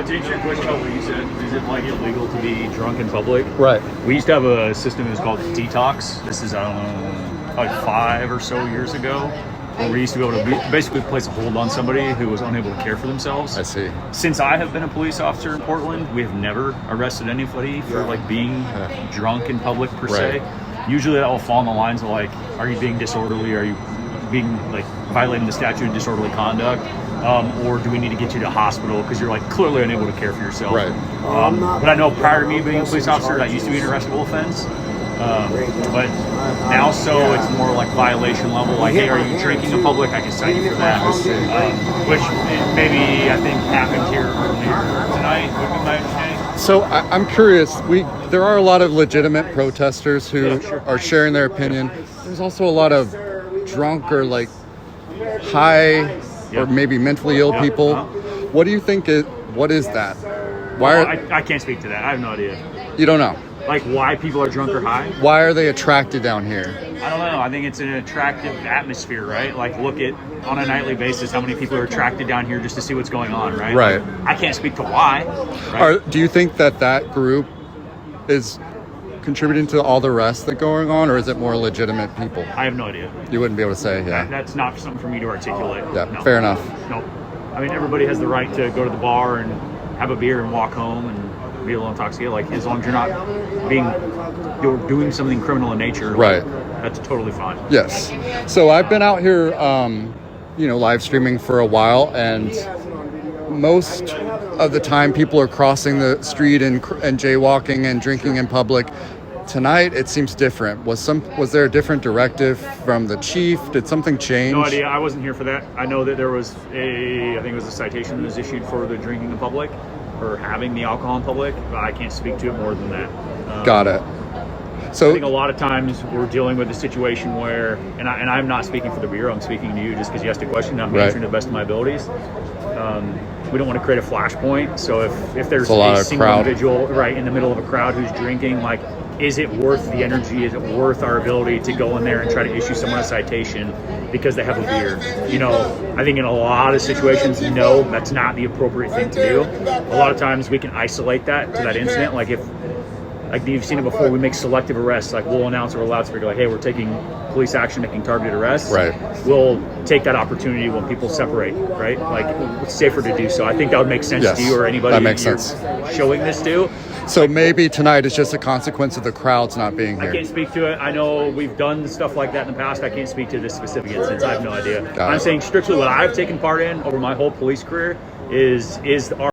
To answer your question about what you said, is it like illegal to be drunk in public? Right. We used to have a system that was called Detox. This is, I don't know, like 5 or so years ago. Where we used to be able to basically place a hold on somebody who was unable to care for themselves. I see. Since I have been a police officer in Portland, we have never arrested anybody for like being drunk in public per se. Usually that will fall on the lines of like, are you being disorderly? Are you being like violating the statute of disorderly conduct? Or do we need to get you to hospital because you're like clearly unable to care for yourself? Right. But I know prior to me being a police officer, that used to be an arrestable offense. But now it's more like violation level. Like, hey, are you drinking in public? I can cite you for that. Which maybe I think happened here earlier tonight, would be my understanding. So I'm curious. There are a lot of legitimate protesters who are sharing their opinion. There's also a lot of drunk or like high or maybe mentally ill people. What do you think? What is that? I can't speak to that. I have no idea. You don't know. Like why people are drunk or high? Why are they attracted down here? I don't know. I think it's an attractive atmosphere, right? Like look at on a nightly basis how many people are attracted down here just to see what's going on, right? Right. I can't speak to why. Right? Do you think that group is contributing to all the rest that's going on, or is it more legitimate people? I have no idea. You wouldn't be able to say, yeah. That's not something for me to articulate. Yeah, no. Fair enough. No. I mean, everybody has the right to go to the bar and have a beer and walk home and be a little intoxicated. Like, as long as you're not you're doing something criminal in nature, right? Like, that's totally fine. Yes. So I've been out here, live streaming for a while, and most of the time people are crossing the street and jaywalking and drinking in public. Tonight it seems different. Was there a different directive from the chief? Did something change? No idea. I wasn't here for that. I know that there was I think it was a citation that was issued for the drinking in public or having the alcohol in public, but I can't speak to it more than that. Got it. So I think a lot of times we're dealing with a situation where, and I'm not speaking for the Bureau, I'm speaking to you just because you asked a question, I'm answering to the best of my abilities. We don't want to create a flashpoint, so if there's a single individual right in the middle of a crowd who's drinking, like, is it worth the energy? Is it worth our ability to go in there and try to issue someone a citation because they have a beer? I think in a lot of situations, no, that's not the appropriate thing to do. A lot of times we can isolate that to that incident. Like you've seen it before, we make selective arrests. Like we'll announce over a loudspeaker, like, hey, we're taking police action, making targeted arrests. Right. We'll take that opportunity when people separate, right? Like it's safer to do so. I think that would make sense to you or anybody that makes you're sense. Showing this to. So maybe tonight is just a consequence of the crowds not being here. I can't speak to it. I know we've done stuff like that in the past. I can't speak to this specific instance. I have no idea. I'm saying strictly what I've taken part in over my whole police career is our